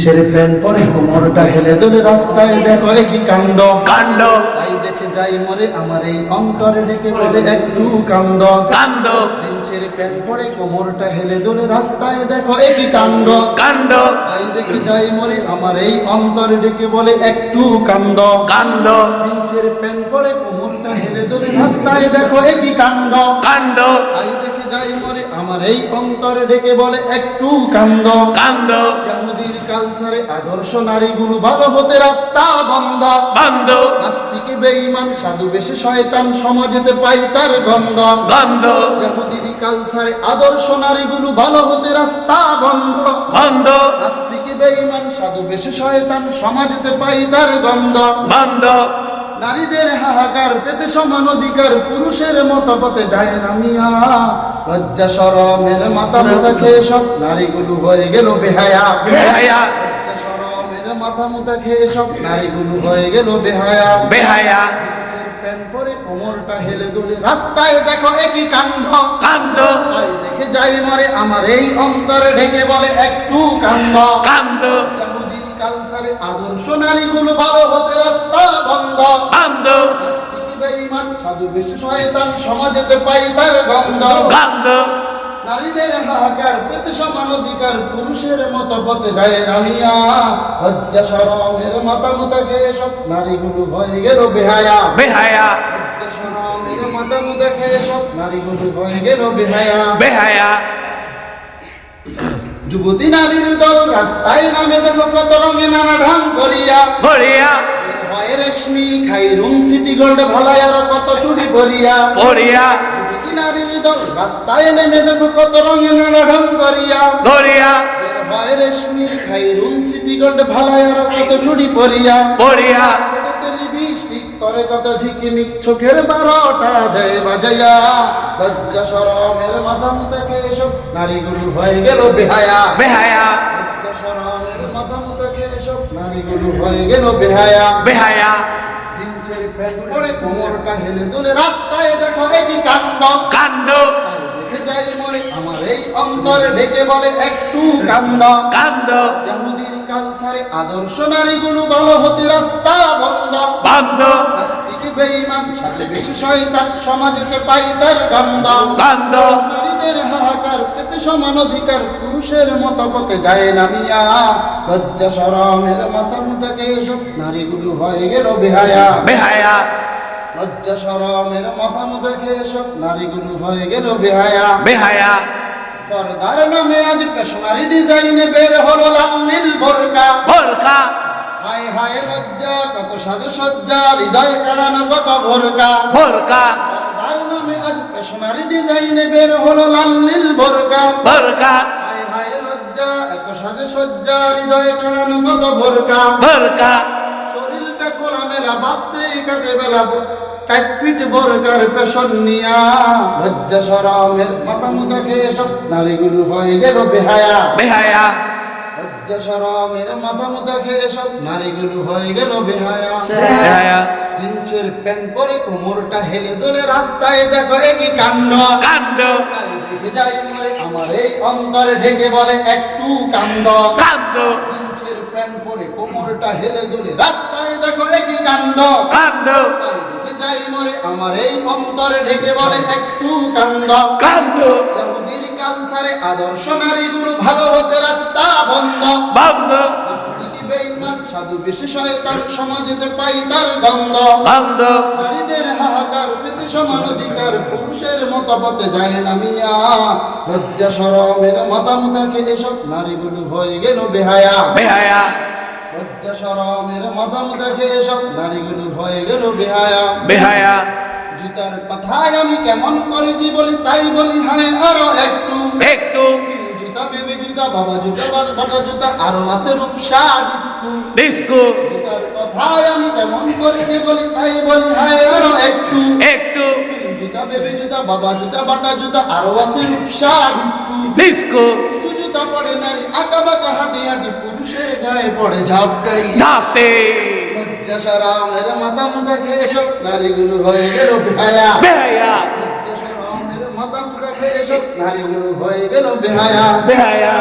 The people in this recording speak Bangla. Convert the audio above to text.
ছেড়ে প্যান্ট পরে কোমরটা হেলে দোলে রাস্তায় দেখো একই কাণ্ড কাণ্ড তাই দেখে যাই মরে আমার এই অন্তরে ডেকে বলে একটু কান্দ কাণ্ড ছেড়ে প্যান্ট পরে কোমরটা হেলে দোলে রাস্তায় দেখো একই কাণ্ড কাণ্ড তাই দেখে যাই মরে আমার এই অন্তরে ডেকে বলে একটু কান্দ কাণ্ড ছেড়ে প্যান্ট পরে কোমরটা হেলে দোলে রাস্তায় দেখো একই কাণ্ড কাণ্ড তাই দেখে যাই মরে আমার এই অন্তরে ডেকে বলে একটু কান্দ কাণ্ড ইহুদির কালচারে আদর্শ নারীগুলো ভালো হতে রাস্তা বন্ধ বন্ধ নাস্তিকে বেঈমান সাধু বেশে শয়তান সমাজেতে পাই তার গন্ধ গন্ধ ইহুদির কালচারে আদর্শ নারীগুলো ভালো হতে রাস্তা বন্ধ বন্ধ নাস্তিকে বেঈমান সাধু বেশে শয়তান সমাজেতে পাই তার গন্ধ বন্ধ নারীদের হাহাকার পেতে সমান অধিকার পুরুষের মতো পথে যায় না মিয়া লজ্জা শরমের মাথা মুথা খেয়ে সব নারীগুলো হয়ে গেল বেহায়া বেহায়া লজ্জা শরমের মাথা মুথা খেয়ে সব নারীগুলো হয়ে গেল বেহায়া বেহায়া প্যান্ট পরে কোমরটা হেলে দোলে রাস্তায় দেখো একই কাণ্ড কাণ্ড তাই দেখে যাই মরে আমার এই অন্তরে ঢেকে বলে একটু কান্দ কাণ্ড ইহুদির কালচারে আদর্শ নারীগুলো ভালো হতে রাস্তা বন্ধ বন্ধ নাস্তিক বেঈমান সাধু বেশি শয়তান সমাজেতে পাই তার গন্ধ গন্ধ নারীদের হাহাকার পেতে সমান অধিকার পুরুষের মতো পথে যায় নামিয়া লজ্জা শরমের মাথা মুথা খেয়ে সব নারীগুলো হয়ে গেল বেহায়া বেহায়া লজ্জা শরমের মাথা মুথা খেয়ে সব নারীগুলো হয়ে গেল বেহায়া বেহায়া যুবতী নারীর দল রাস্তায় নামে দেখো কত রঙে নানা ঢং করিয়া পড়িয়া বের হয় রেশমি খাই রুম সিটি গোল্ড ভালাই আর কত চুরি করিয়া পড়িয়া যুবতী নারীর দল রাস্তায় নেমে দেখো কত রঙে নানা ঢং করিয়া ধরিয়া বের হয় রেশমি খাই রুম সিটি গোল্ড ভালাই আর কত চুরি করিয়া পড়িয়া লিপস্টিক করে কত ঝিকিমিক চোখের 12টা দেয় বাজাইয়া লজ্জা শরমের মাথা মুথা খেয়ে সব নারীগুলো হয়ে গেল বেহায়া বেহায়া লজ্জা শরমের মাথা মুথা খেয়ে সব নারীগুলো হয়ে গেল বেহায়া বেহায়া জিন্সের প্যান্ট পরে কোমরটা হেলে দোলে রাস্তায় দেখো একই কাণ্ড কাণ্ড তাই দেখে যাই মরে আমার এই অন্তরে ঢেকে বলে একটু কান্দ কাণ্ড ইহুদির কালচারে আদর্শ নারীগুলো ভালো হতে রাস্তা বন্ধ বন্ধ নাস্তিক বেঈমান সাথে বেশি শয়তান সমাজেতে পাই তার গন্ধ গন্ধ নারীদের হাহাকার পেতে সমান অধিকার পুরুষের মতো পথে যায় না মিয়া লজ্জা শরমের মাথা মুথা খেয়ে সব নারীগুলো হয়ে গেল বেহায়া বেহায়া লজ্জা শরমের মাথা মুথা খেয়ে সব নারীগুলো হয়ে গেল বেহায়া বেহায়া পর্দার নামে আজ পেশনারি ডিজাইনে বের হলো লাল নীল বোরকা বোরকা হায় হায় লজ্জা কত সাজসজ্জা হৃদয় কাড়ানো কত বোরকা বোরকা পর্দার নামে আজ পেশনারি ডিজাইনে বের হলো লাল নীল বোরকা বোরকা হায় হায় লজ্জা এত সাজসজ্জা হৃদয় কাড়ানো কত বোরকা বোরকা শরীরটা খোলামেলা ভাবতেই কাটে বেলা টাইট ফিট বোরকার পেশন নিয়া লজ্জা শরমের মাথা মুথা খেয়ে সব নারীগুলো হয়ে গেল বেহায়া বেহায়া লজ্জা শরমের মাথা মুথা খেয়ে সব নারীগুলো হয়ে গেল বেহায়া বেহায়া জিন্সের প্যান্ট পরে কোমরটা হেলে দোলে রাস্তায় দেখো একই কাণ্ড কাণ্ড তাই দেখে যাই মরে আমার এই অন্তরে ঢেকে বলে একটু কান্দ কাণ্ড জিন্সের প্যান্ট পরে কোমরটা হেলে দোলে রাস্তায় দেখো একই কাণ্ড কাণ্ড তাই দেখে যাই মরে আমার এই অন্তরে ঢেকে বলে একটু কান্দ কাণ্ড ইহুদির কালচারে আদর্শ নারীগুলো ভালো হতে রাস্তা বন্ধ বন্ধ নাস্তিক বেঈমান সাধু বেশি শয়তান সমাজেতে পাই তার গন্ধ বন্ধ নারীদের হাহাকার পেতে সমান অধিকার পুরুষের মতো পথে যায় না মিয়া লজ্জা শরমের মাথা মুথা খেয়ে সব নারীগুলো হয়ে গেল বেহায়া বেহায়া লজ্জা শরমের মাথা মুথা খেয়ে সব নারীগুলো হয়ে গেল বেহায়া বেহায়া জুতার কথায় আমি কেমন করে যে বলি তাই বলি হায় আরো একটু একটু জুতা বেবি জুতা বাবা জুতা বাটা জুতা আরো আছে রূপসা ডিস্কু ডিস্কো জুতার কথায় আমি কেমন করে যে বলি তাই বলি হায় আরো একটু একটু জুতা বেবি জুতা বাবা জুতা বাটা জুতা আরো আছে রূপসা ডিস্কু ডিস্কো কিছু জুতা পড়ে নারী আঁকা বাঁকা হাঁটি হাঁটি পুরুষের গায়ে পড়ে ঝাপটাই ঝাপতে লজ্জা শরমের মাথা মুথা খেয়ে সব নারীগুলো হয়ে গেল বেহায়া বেহায়া লজ্জা শরমের মাথা মুথা খেয়ে সব নারীগুলো হয়ে গেল বেহায়া বেহায়া